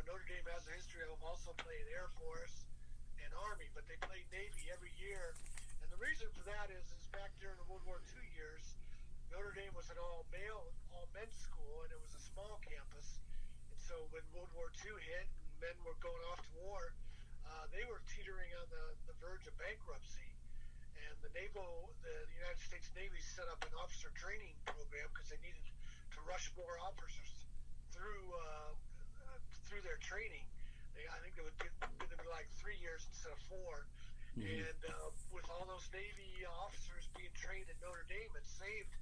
Notre Dame has a history of also playing Air Force and Army, but they played Navy every year. And the reason for that is back during the World War II years, Notre Dame was an all-male, all-men's school, and it was a small campus. And so when World War II hit and men were going off to war, they were teetering on the verge of bankruptcy. And the United States Navy set up an officer training program because they needed to rush more officers through their training. I think it would be like 3 years instead of 4. Mm-hmm. And with all those Navy officers being trained at Notre Dame, it saved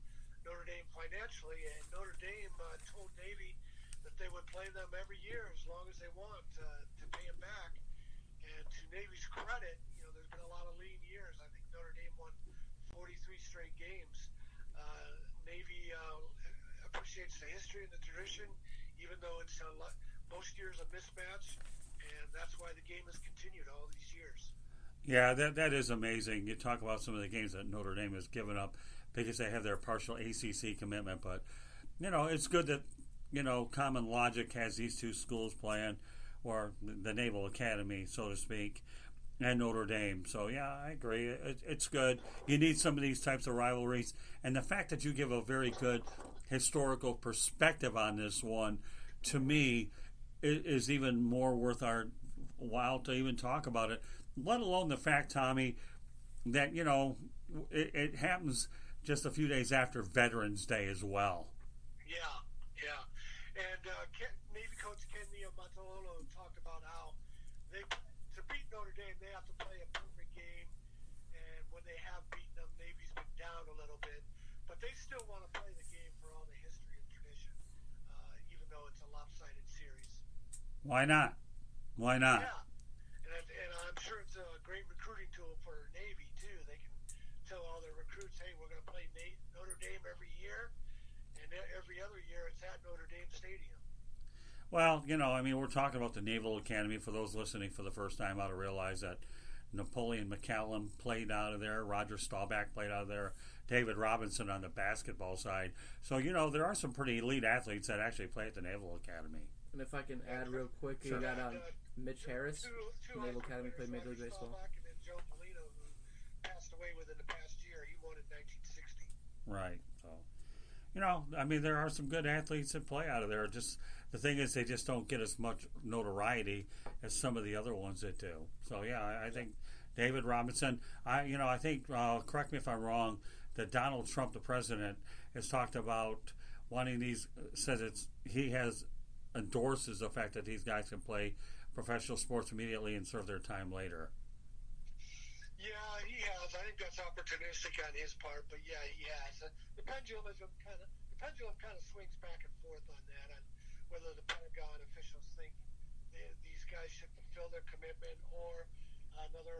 Notre Dame financially. And Notre Dame told Navy that they would play them every year as long as they want to pay them back. And to Navy's credit, there's been a lot of lean years. I think Notre Dame won 43 straight games. Navy appreciates the history and the tradition, even though it's most years a mismatch, and that's why the game has continued all these years. Yeah, that is amazing. You talk about some of the games that Notre Dame has given up because they have their partial ACC commitment, but it's good that Common Logic has these two schools playing, or the Naval Academy, so to speak, and Notre Dame. So, yeah, I agree. It's good. You need some of these types of rivalries. And the fact that you give a very good historical perspective on this one, to me, is even more worth our while to even talk about it, let alone the fact, Tommy, that, it happens just a few days after Veterans Day as well. Yeah. And Navy coach Ken Niumatalolo talked about how to beat Notre Dame, they have to play a perfect game. And when they have beaten them, Navy's been down a little bit. But they still want to play the game for all the history and tradition, even though it's a lopsided series. Why not? Yeah. And I'm sure it's a great recruiting tool for Navy, too. They can tell all their recruits, hey, we're going to play Notre Dame every year. And every other year it's at Notre Dame Stadium. Well, we're talking about the Naval Academy. For those listening for the first time, ought to realize that Napoleon McCallum played out of there. Roger Staubach played out of there. David Robinson on the basketball side. So, there are some pretty elite athletes that actually play at the Naval Academy. And if I can add real quick, sure. You got Mitch Harris, Naval Academy, played Major League Baseball. And then Joe Polino, who passed away within the past year. He won in 1960. Right. So, there are some good athletes that play out of there. Just the thing is, they just don't get as much notoriety as some of the other ones that do. So, yeah, I think David Robinson. I think. Correct me if I'm wrong. That Donald Trump, the president, has talked about wanting these. Says he has endorses the fact that these guys can play professional sports immediately and serve their time later. Yeah, he has. I think that's opportunistic on his part, but yeah, he has. The pendulum kind of swings back and forth on that, on whether the Pentagon officials think these guys should fulfill their commitment, or another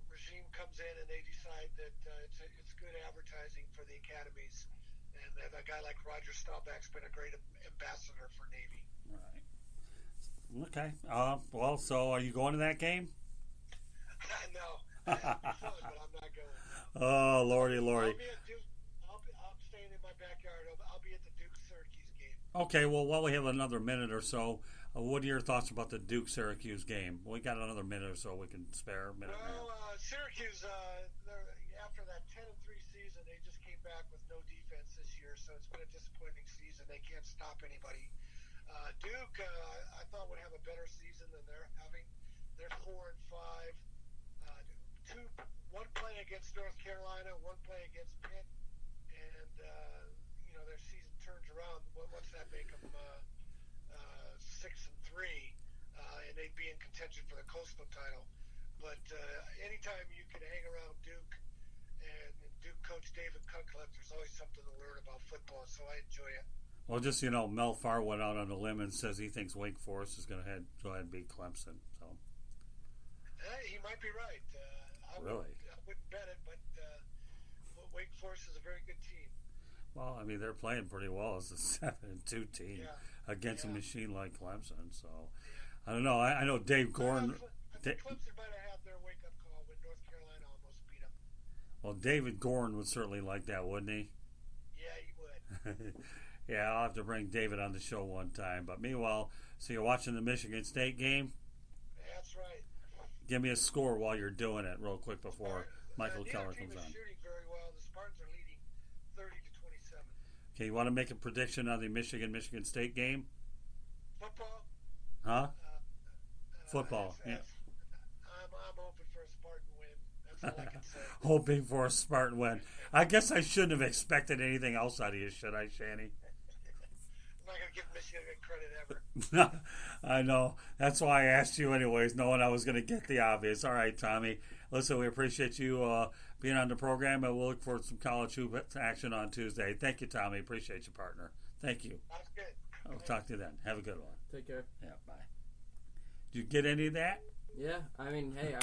regime comes in and they decide that it's good advertising for the academies, and a guy like Roger Staubach's been a great ambassador for Navy. Right. Okay. Well, so are you going to that game? No, that'd be fun, but I'm not going. Oh, Lordy. I'll be at Duke. I'm staying in my backyard. I'll be at the Duke-Syracuse game. Okay, well, while we have another minute or so, what are your thoughts about the Duke-Syracuse game? We got another minute or so we can spare. Syracuse, after that 10-3 season, they just came back with no defense this year, so it's been a disappointing season. They can't stop anybody. Duke, I thought would have a better season than they're having. They're 4-5. One play against North Carolina, one play against Pitt, and their season turns around. What's that make them? 6-3, and they'd be in contention for the Coastal title. But anytime you can hang around Duke and Duke coach David Cutcliffe, there's always something to learn about football. So I enjoy it. Well, just Mel Farr went out on a limb and says he thinks Wake Forest is going to go ahead and beat Clemson. So he might be right. I wouldn't bet it, but Wake Forest is a very good team. Well, they're playing pretty well as a 7-2 team against a machine like Clemson. So I don't know. I know Dave Gorn. I think Clemson might have had their wake-up call when North Carolina almost beat them. Well, David Gorn would certainly like that, wouldn't he? Yeah, he would. Yeah, I'll have to bring David on the show one time. But meanwhile, so you're watching the Michigan State game? That's right. Give me a score while you're doing it real quick before Michael Keller comes on. Shooting very well. The Spartans are leading 30-27. Okay, you want to make a prediction on the Michigan State game? Football? Huh? Football, yeah. I'm hoping for a Spartan win. That's all I can say. Hoping for a Spartan win. I guess I shouldn't have expected anything else out of you, should I, Shanny? I'm not going to give Michigan credit ever. I know. That's why I asked you anyways, knowing I was going to get the obvious. All right, Tommy. Listen, we appreciate you being on the program, and we'll look for some college hoop action on Tuesday. Thank you, Tommy. Appreciate you, partner. Thank you. That's good. I'll talk to you then. Have a good one. Take care. Yeah, bye. Did you get any of that? Yeah, I mean, hey,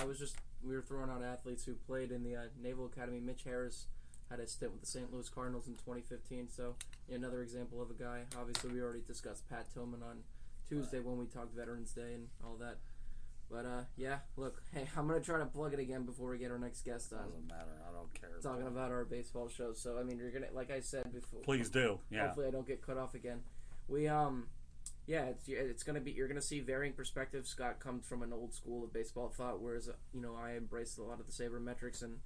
we were throwing out athletes who played in the Naval Academy. Mitch Harris had a stint with the St. Louis Cardinals in 2015, so another example of a guy. Obviously, we already discussed Pat Tillman on Tuesday when we talked Veterans Day and all that. But, yeah, look, hey, I'm going to try to plug it again before we get our next guest on. Doesn't matter. I don't care. Talking about our baseball show. So, I mean, you're going to, like I said before. Please do, yeah. Hopefully I don't get cut off again. We, yeah, it's going to be, you're going to see varying perspectives. Scott comes from an old school of baseball thought, whereas, I embrace a lot of the sabermetrics and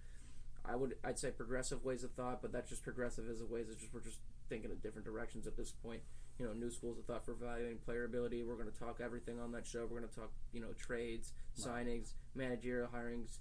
I'd say progressive ways of thought, but that's just progressive as a ways. It's just we're just thinking in different directions at this point. New schools of thought for evaluating player ability. We're going to talk everything on that show. We're going to talk, trades, signings, managerial hirings,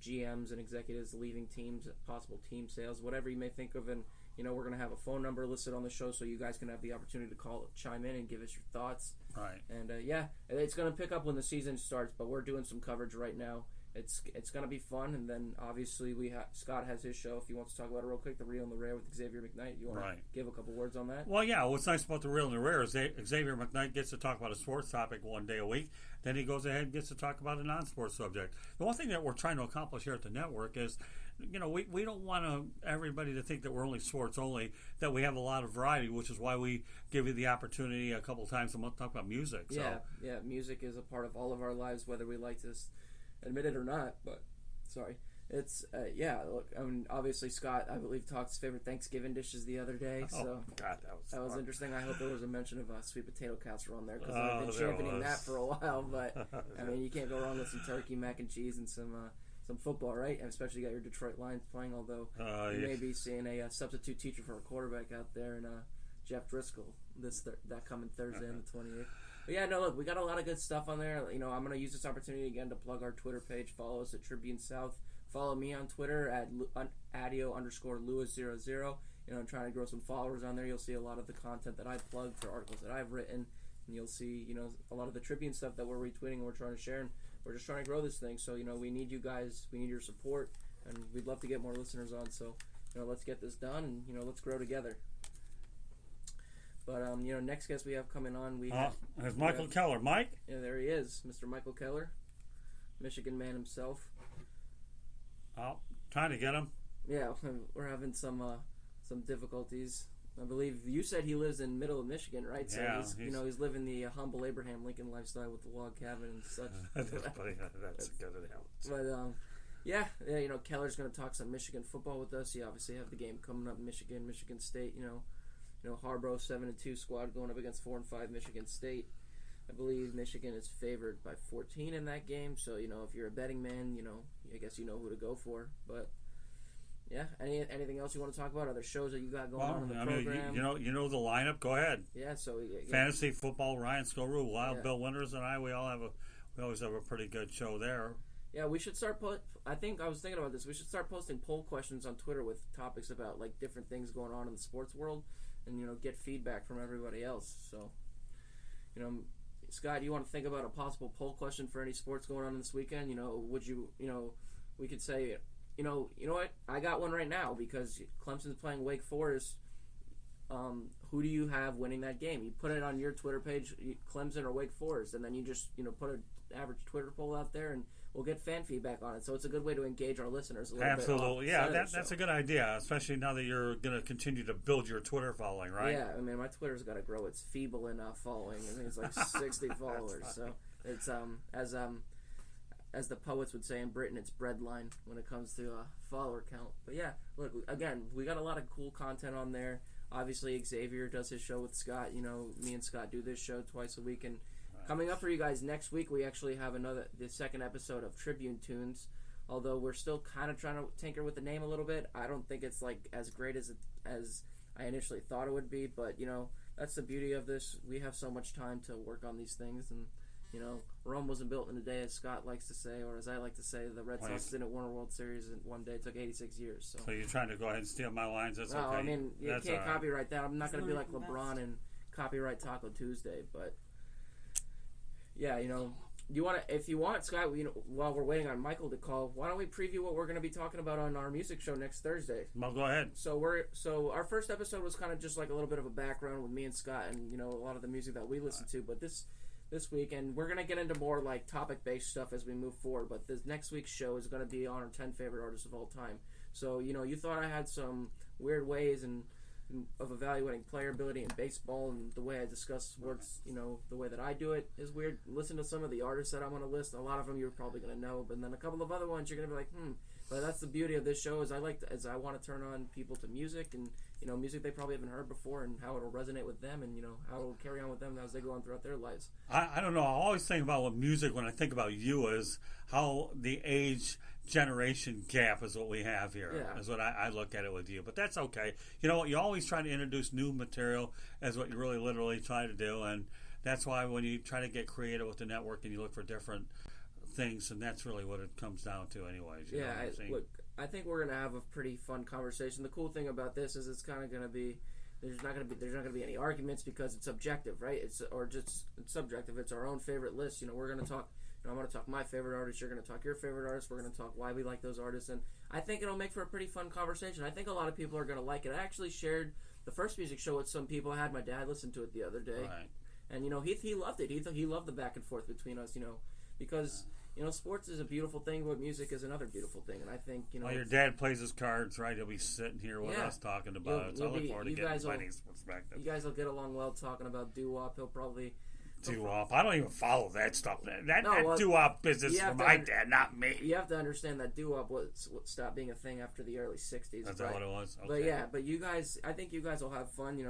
GMs and executives leaving teams, possible team sales, whatever you may think of. And, we're going to have a phone number listed on the show so you guys can have the opportunity to call, chime in, and give us your thoughts. Right. And, yeah, it's going to pick up when the season starts, but we're doing some coverage right now. It's going to be fun, and then obviously Scott has his show if he wants to talk about it real quick, The Real and the Rare with Xavier McKnight. You want to give a couple words on that? Well, yeah, what's nice about The Real and the Rare is Xavier McKnight gets to talk about a sports topic one day a week, then he goes ahead and gets to talk about a non-sports subject. The one thing that we're trying to accomplish here at the network is, we don't want everybody to think that we're only sports only, that we have a lot of variety, which is why we give you the opportunity a couple times a month to talk about music. So. Yeah, music is a part of all of our lives, whether we like to admit it or not, but sorry. It's look, I mean, obviously Scott, I believe, talked his favorite Thanksgiving dishes the other day. So God, that was interesting. I hope there was a mention of sweet potato casserole on there because I've been championing that for a while. But I mean, you can't go wrong with some turkey, mac and cheese, and some football, right? And especially you got your Detroit Lions playing. Although you may be seeing a substitute teacher for a quarterback out there, and Jeff Driscoll that coming Thursday on the 28th. But yeah, no, look, we got a lot of good stuff on there. I'm going to use this opportunity again to plug our Twitter page. Follow us at Tribune South. Follow me on Twitter at adio_Lewis00. I'm trying to grow some followers on there. You'll see a lot of the content that I plug for articles that I've written. And you'll see, a lot of the Tribune stuff that we're retweeting and we're trying to share. And we're just trying to grow this thing. So, we need you guys. We need your support. And we'd love to get more listeners on. So, let's get this done and, let's grow together. But, next guest we have coming on, there's Michael Keller. Mike? Yeah, there he is, Mr. Michael Keller, Michigan man himself. Oh, trying to get him. Yeah, we're having some difficulties. I believe you said he lives in middle of Michigan, right? So yeah, he's living the humble Abraham Lincoln lifestyle with the log cabin and such. That's funny. That's good at him. But Keller's going to talk some Michigan football with us. You obviously have the game coming up, Michigan State. Harborough 7-2 squad going up against 4-5 Michigan State. I believe Michigan is favored by 14 in that game. So if you're a betting man, I guess you know who to go for. But yeah, anything else you want to talk about? Other shows that you got going on in the program? You know the lineup. Go ahead. Yeah. So fantasy football. Ryan Scowrue, Wild Bill Winters, and I. We always have a pretty good show there. Yeah, we should start I think I was thinking about this. We should start posting poll questions on Twitter with topics about like different things going on in the sports world. And, get feedback from everybody else. So, Scott, you want to think about a possible poll question for any sports going on this weekend? Would you, we could say, you know what? I got one right now because Clemson's playing Wake Forest. Who do you have winning that game? You put it on your Twitter page, Clemson or Wake Forest, and then you just, put an average Twitter poll out there and we'll get fan feedback on it. So it's a good way to engage our listeners a little bit. Absolutely. Yeah, that's a good idea, especially now that you're going to continue to build your Twitter following, right? Yeah, I mean, my Twitter's got to grow. It's feeble enough following. I think it's like 60 followers. So it's, as the poets would say in Britain, it's breadline when it comes to follower count. But yeah, look, again, we got a lot of cool content on there. obviously Xavier does his show with Scott. Me and Scott do this show twice a week. And coming up for you guys next week, we actually have the second episode of Tribune Tunes. Although we're still kind of trying to tinker with the name a little bit. I don't think it's like as great as I initially thought it would be. But that's the beauty of this. We have so much time to work on these things, and Rome wasn't built in a day, as Scott likes to say, or as I like to say, the Red Sox didn't win a World Series in one day. It took 86 years. So you're trying to go ahead and steal my lines? That's okay. I mean, you That's can't all right. copyright that. I'm not going to be like LeBron and copyright Taco Tuesday, but yeah, you want to, if you want, Scott, while we're waiting on Michael to call, why don't we preview what we're going to be talking about on our music show next Thursday? Well, go ahead. So our first episode was kind of just like a little bit of a background with me and Scott, and a lot of the music that we listen to. But this week, and we're going to get into more like topic-based stuff as we move forward. But this next week's show is going to be on our 10 favorite artists of all time. So you thought I had some weird ways of evaluating player ability in baseball, and the way I discuss sports, the way that I do it is weird. Listen to some of the artists that I'm going to list. A lot of them you're probably going to know, but then a couple of other ones you're going to be like, But that's the beauty of this show is I want to turn on people to music, and music they probably haven't heard before, and how it'll resonate with them, and how it'll carry on with them as they go on throughout their lives. I don't know. I always think about what music when I think about you is how the age generation gap is what we have here. Yeah. Is what I look at it with you. But that's okay. You know what? You always try to introduce new material as what you really literally try to do, and that's why when you try to get creative with the network and you look for different things, and that's really what it comes down to anyways. You know what I'm saying? Look, I think we're gonna have a pretty fun conversation. The cool thing about this is it's kind of gonna be there's not gonna be any arguments because it's objective, right? It's subjective. It's our own favorite list. We're gonna talk. I'm gonna talk my favorite artist. You're gonna talk your favorite artist. We're gonna talk why we like those artists, and I think it'll make for a pretty fun conversation. I think a lot of people are gonna like it. I actually shared the first music show with some people. I had my dad listen to it the other day, Right. and he loved it. He loved the back and forth between us. Because sports is a beautiful thing, but music is another beautiful thing. And I think, Well, your dad plays his cards, right? He'll be sitting here with us talking about it. So I look forward to getting Buddy's perspective. You guys will get along well talking about doo-wop. He'll probably... Doo-wop. I don't even follow that stuff. That well, doo-wop business for my dad, not me. You have to understand that doo-wop stopped being a thing after the early 60s. That's what it was? Okay. But yeah, you guys... I think you guys will have fun,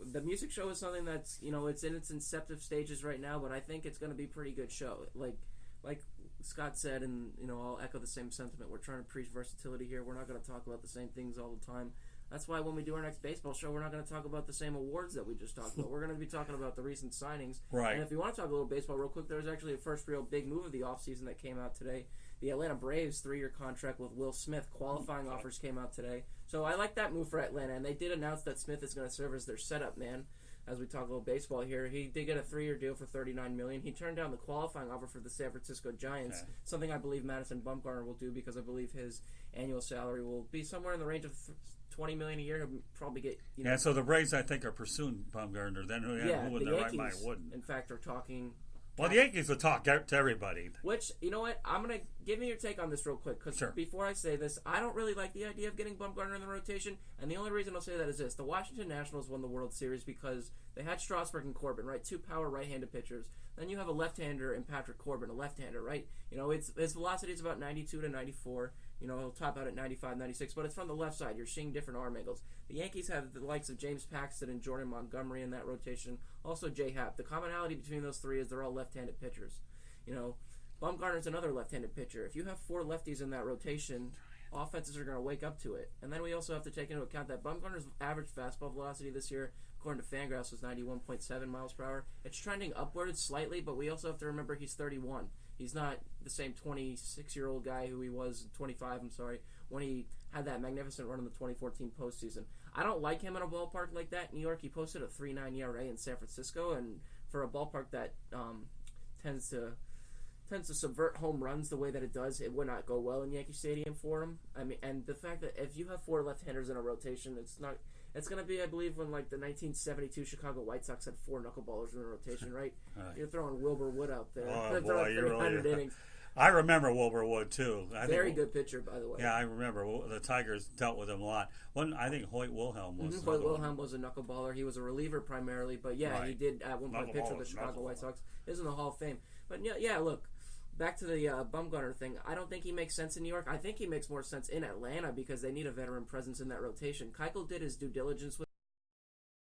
The music show is something that's, it's in its inceptive stages right now, but I think it's going to be a pretty good show. Like Scott said, and I'll echo the same sentiment. We're trying to preach versatility here. We're not going to talk about the same things all the time. That's why when we do our next baseball show, we're not going to talk about the same awards that we just talked about. We're going to be talking about the recent signings. Right. And if you want to talk a little baseball real quick, there was actually a first real big move of the offseason that came out today. The Atlanta Braves 3-year contract with Will Smith. Qualifying offers came out today. So I like that move for Atlanta, and they did announce that Smith is going to serve as their setup man. As we talk a little baseball here, he did get a 3-year deal for $39 million. He turned down the qualifying offer for the San Francisco Giants, something I believe Madison Bumgarner will do because I believe his annual salary will be somewhere in the range of $20 million a year. He'll probably get Yeah, so the Braves I think are pursuing Bumgarner. Then who in their right mind wouldn't? In fact, are talking. Well, the Yankees will talk to everybody. Which, you know what? I'm going to give me your take on this real quick. Because before I say this, I don't really like the idea of getting Bumgarner in the rotation. And the only reason I'll say that is this. The Washington Nationals won the World Series because they had Strasburg and Corbin, right? Two power right-handed pitchers. Then you have a left-hander in Patrick Corbin, a left-hander, right? His velocity is about 92 to 94. He'll top out at 95, 96. But it's from the left side. You're seeing different arm angles. The Yankees have the likes of James Paxton and Jordan Montgomery in that rotation. Also J. Happ. The commonality between those three is they're all left-handed pitchers. Bumgarner's another left-handed pitcher. If you have four lefties in that rotation, offenses are going to wake up to it. And then we also have to take into account that Bumgarner's average fastball velocity this year, according to Fangraphs, was 91.7 miles per hour. It's trending upwards slightly, but we also have to remember he's 31. He's not the same 26-year-old guy who he was, 25, when he had that magnificent run in the 2014 postseason. I don't like him in a ballpark like that. New York, he posted a 3.9 ERA in San Francisco, and for a ballpark that tends to subvert home runs the way that it does, it would not go well in Yankee Stadium for him. I mean, and the fact that if you have four left-handers in a rotation, it's going to be, I believe, when like the 1972 Chicago White Sox had four knuckleballers in a rotation, right? You're throwing Wilbur Wood out there. Oh, boy, 300 innings. I remember Wilbur Wood, too. Very good pitcher, by the way. Yeah, I remember. The Tigers dealt with him a lot. I think Hoyt Wilhelm was Hoyt Wilhelm was a knuckleballer. He was a reliever primarily, but he did at one point pitch for the Chicago White Sox. He's in the Hall of Fame. But yeah, look, back to the Bumgarner thing. I don't think he makes sense in New York. I think he makes more sense in Atlanta because they need a veteran presence in that rotation. Keuchel did his due diligence with